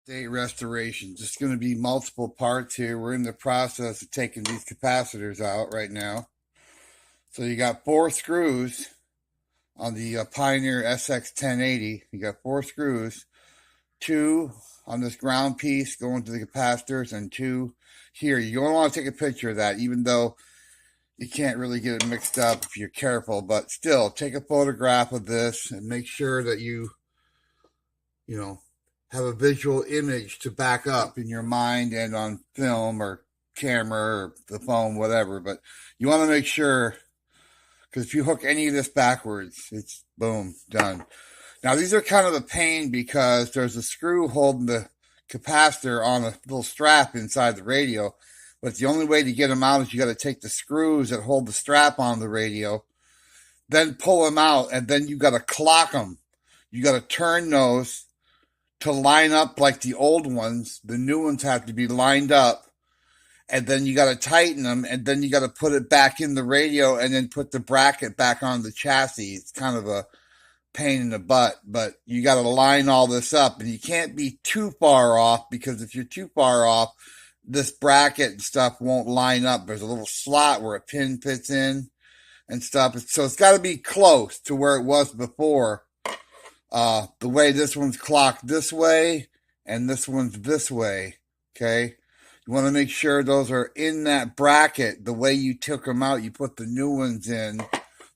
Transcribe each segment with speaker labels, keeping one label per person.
Speaker 1: Day restoration. Just going to be multiple parts here. We're in the process of taking these capacitors out right now. So you got 4 screws on the Pioneer SX-1080. You got 4 screws, 2 on this ground piece going to the capacitors, and 2 here. You don't want to take a picture of that, even though you can't really get it mixed up if you're careful. But still, take a photograph of this and make sure that you have a visual image to back up in your mind and on film or camera or the phone, whatever. But you want to make sure, because if you hook any of this backwards, it's boom, done. Now, these are kind of a pain because there's a screw holding the capacitor on a little strap inside the radio. But the only way to get them out is you got to take the screws that hold the strap on the radio, then pull them out, and then you got to clock them. You got to turn those to line up like the old ones. The new ones have to be lined up, and then you got to tighten them, and then you got to put it back in the radio and then put the bracket back on the chassis. It's kind of a pain in the butt, but you got to line all this up, and you can't be too far off, because if you're too far off, this bracket and stuff won't line up. There's a little slot where a pin fits in and stuff. So it's got to be close to where it was before. The way this one's clocked this way and this one's this way, okay? You want to make sure those are in that bracket. The way you took them out, you put the new ones in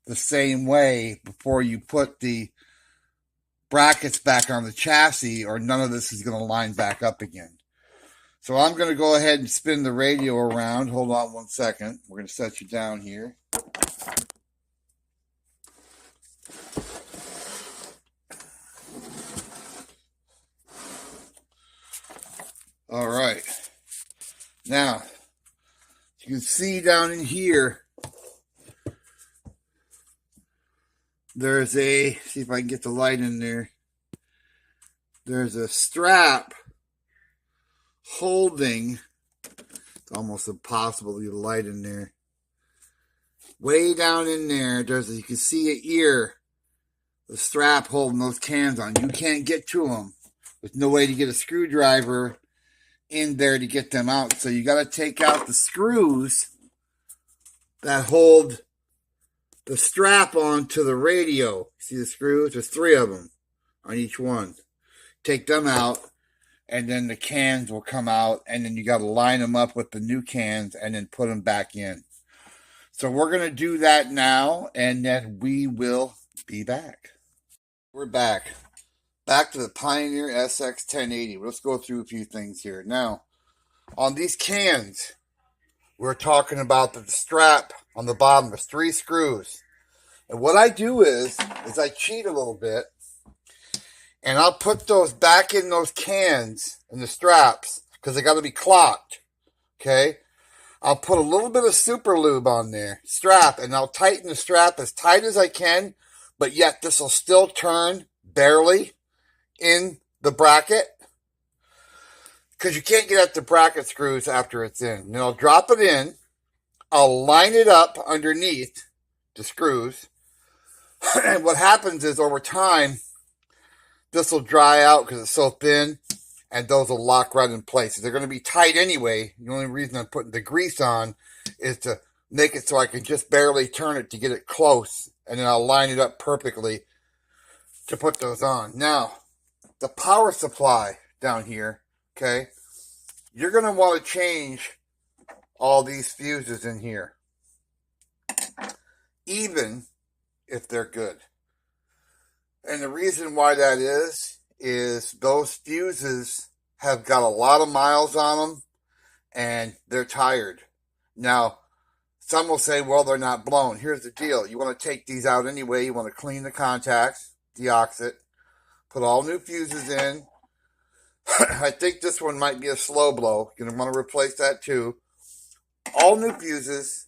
Speaker 1: the same way before you put the brackets back on the chassis, or none of this is going to line back up again. So I'm going to go ahead and spin the radio around. Hold on one second. We're going to set you down here. All right. Now, you can see down in here, there's see if I can get the light in there. There's a strap holding, it's almost impossible to get a light in there. Way down in there, you can see an ear, the strap holding those cans on. You can't get to them. There's no way to get a screwdriver in there to get them out. So you got to take out the screws that hold the strap onto the radio. See the screws? There's 3 of them on each one. Take them out, and then the cans will come out, and then you got to line them up with the new cans and then put them back in. So we're going to do that now, and then we will be back. We're back. Back to the Pioneer SX-1080. Let's go through a few things here. Now, on these cans, we're talking about the strap on the bottom. There's 3 screws. And what I do is I cheat a little bit, and I'll put those back in those cans and the straps, because they got to be clocked. Okay? I'll put a little bit of super lube on there, strap, and I'll tighten the strap as tight as I can, but yet this will still turn barely in the bracket, because you can't get at the bracket screws after it's in. And I'll drop it in. I'll line it up underneath the screws. And what happens is, over time, this will dry out because it's so thin, and those will lock right in place. They're going to be tight anyway. The only reason I'm putting the grease on is to make it so I can just barely turn it to get it close, and then I'll line it up perfectly to put those on. Now, the power supply down here, okay, you're going to want to change all these fuses in here, even if they're good. And the reason why that is those fuses have got a lot of miles on them, and they're tired. Now, some will say, well, they're not blown. Here's the deal. You want to take these out anyway. You want to clean the contacts, deox it, put all new fuses in. I think this one might be a slow blow. You're going to want to replace that too. All new fuses.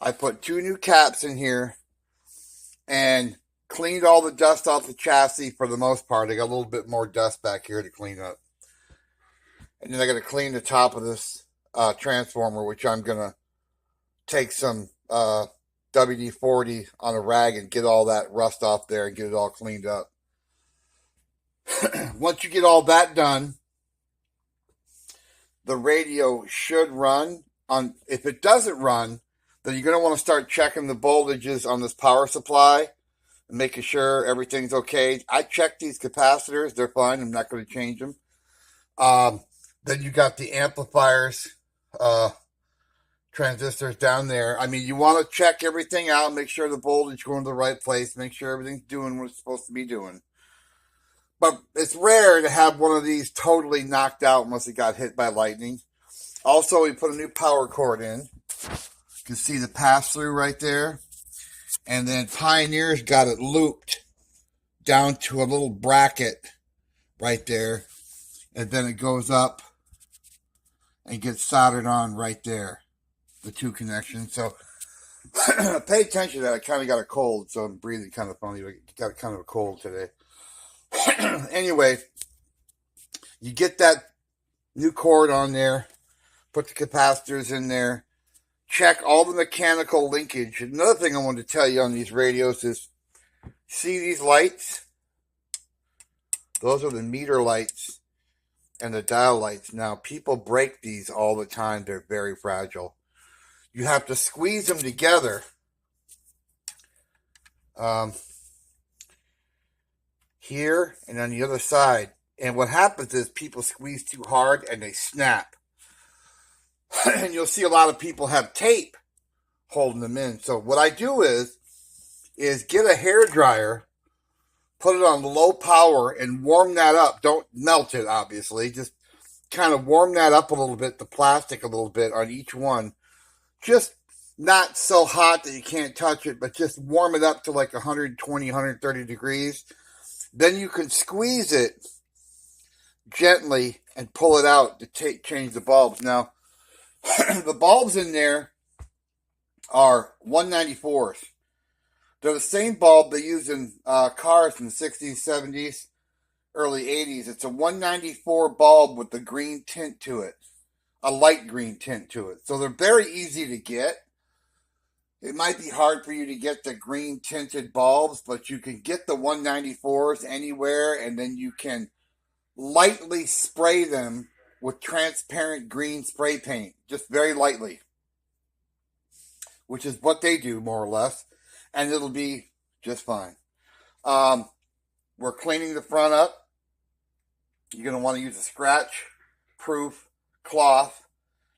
Speaker 1: I put 2 new caps in here and cleaned all the dust off the chassis for the most part. I got a little bit more dust back here to clean up. And then I got to clean the top of this transformer, which I'm going to take some WD-40 on a rag and get all that rust off there and get it all cleaned up. Once you get all that done, the radio should run. If it doesn't run, then you're going to want to start checking the voltages on this power supply and making sure everything's okay. I checked these capacitors. They're fine. I'm not going to change them. Then you got the amplifiers, transistors down there. I mean, you want to check everything out, make sure the voltage going to the right place, make sure everything's doing what it's supposed to be doing. But it's rare to have one of these totally knocked out unless it got hit by lightning. Also, we put a new power cord in. You can see the pass-through right there. And then Pioneer's got it looped down to a little bracket right there. And then it goes up and gets soldered on right there. The two connections. So pay attention to that. I kind of got a cold, so I'm breathing kind of funny. I got kind of a cold today. Anyway, you get that new cord on there, put the capacitors in there, check all the mechanical linkage. Another thing I wanted to tell you on these radios is, see these lights? Those are the meter lights and the dial lights. Now, people break these all the time. They're very fragile. You have to squeeze them together. Here and on the other side. And what happens is people squeeze too hard and they snap. And you'll see a lot of people have tape holding them in. So what I do is get a hair dryer, put it on low power and warm that up. Don't melt it, obviously. Just kind of warm that up a little bit, the plastic a little bit on each one. Just not so hot that you can't touch it, but just warm it up to like 120, 130 degrees. Then you can squeeze it gently and pull it out to change the bulbs. Now, the bulbs in there are 194s. They're the same bulb they use in cars in the 60s, 70s, early 80s. It's a 194 bulb with a green tint to it, a light green tint to it. So they're very easy to get. It might be hard for you to get the green tinted bulbs, but you can get the 194s anywhere, and then you can lightly spray them with transparent green spray paint, just very lightly, which is what they do more or less, and it'll be just fine. We're cleaning the front up. You're going to want to use a scratch-proof cloth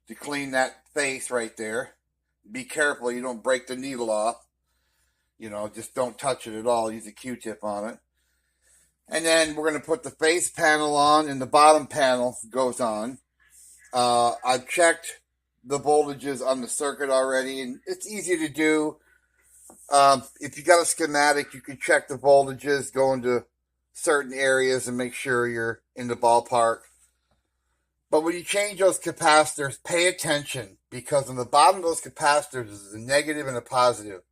Speaker 1: to clean that face right there. Be careful you don't break the needle off. You know, just don't touch it at all. Use a Q-tip on it. And then we're going to put the face panel on, and the bottom panel goes on. I've checked the voltages on the circuit already, and it's easy to do. If you got a schematic, you can check the voltages, go into certain areas and make sure you're in the ballpark. But when you change those capacitors, pay attention, because on the bottom of those capacitors is a negative and a positive.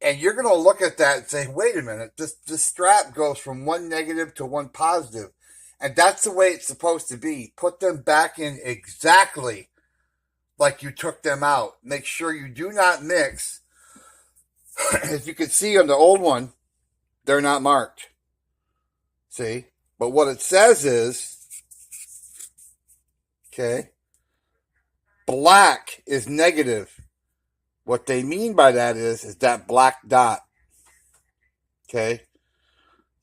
Speaker 1: And you're going to look at that and say, wait a minute, this strap goes from one negative to one positive. And that's the way it's supposed to be. Put them back in exactly like you took them out. Make sure you do not mix. As you can see on the old one, they're not marked. See? But what it says is, okay, black is negative. What they mean by that is that black dot. Okay?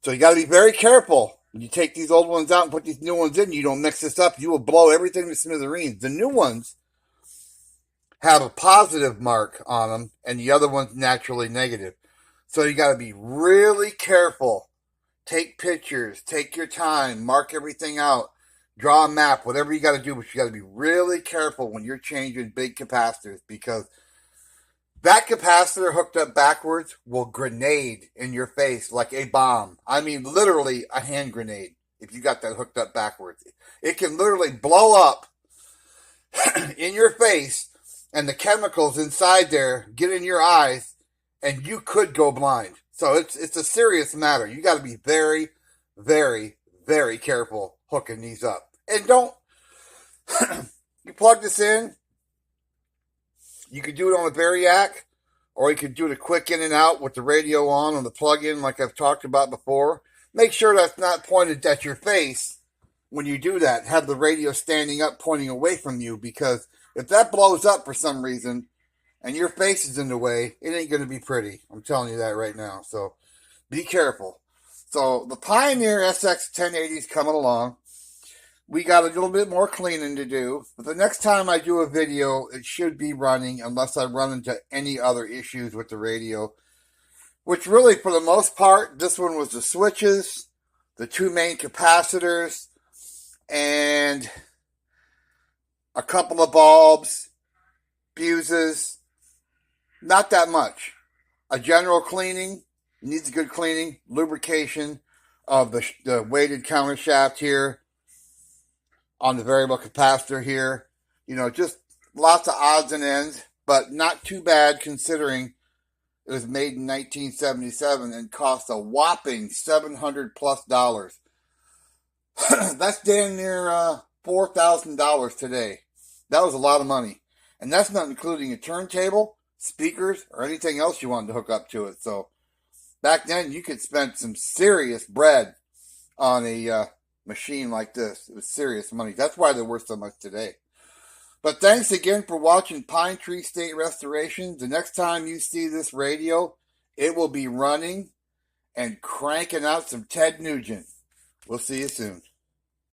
Speaker 1: So you got to be very careful. When you take these old ones out and put these new ones in, you don't mix this up. You will blow everything to smithereens. The new ones have a positive mark on them, and the other one's naturally negative. So you got to be really careful. Take pictures. Take your time. Mark everything out. Draw a map. Whatever you got to do, but you got to be really careful when you're changing big capacitors, because that capacitor hooked up backwards will grenade in your face like a bomb. I mean, literally a hand grenade if you got that hooked up backwards. It can literally blow up in your face, and the chemicals inside there get in your eyes, and you could go blind. So it's a serious matter. You got to be very, very, very careful hooking these up. And don't, you plug this in, you could do it on a Variac, or you could do it a quick in and out with the radio on the plug-in like I've talked about before. make sure that's not pointed at your face when you do that. Have the radio standing up pointing away from you, because if that blows up for some reason and your face is in the way, it ain't going to be pretty. I'm telling you that right now. So be careful. So the Pioneer SX-1080 is coming along. We got a little bit more cleaning to do, but the next time I do a video, it should be running unless I run into any other issues with the radio, which really, for the most part, this one was the switches, the two main capacitors, and a couple of bulbs, fuses, not that much. A general cleaning, needs good cleaning, lubrication of the weighted counter shaft here, on the variable capacitor here. You know, just lots of odds and ends, but not too bad considering it was made in 1977 and cost a whopping $700+ That's damn near $4,000 today. That was a lot of money. And that's not including a turntable, speakers, or anything else you wanted to hook up to it. So back then you could spend some serious bread on a machine like this. It was serious money. That's why they're worth so much today. But thanks again for watching Pine Tree State Restoration. The next time you see this radio, it will be running and cranking out some Ted Nugent. We'll see you soon.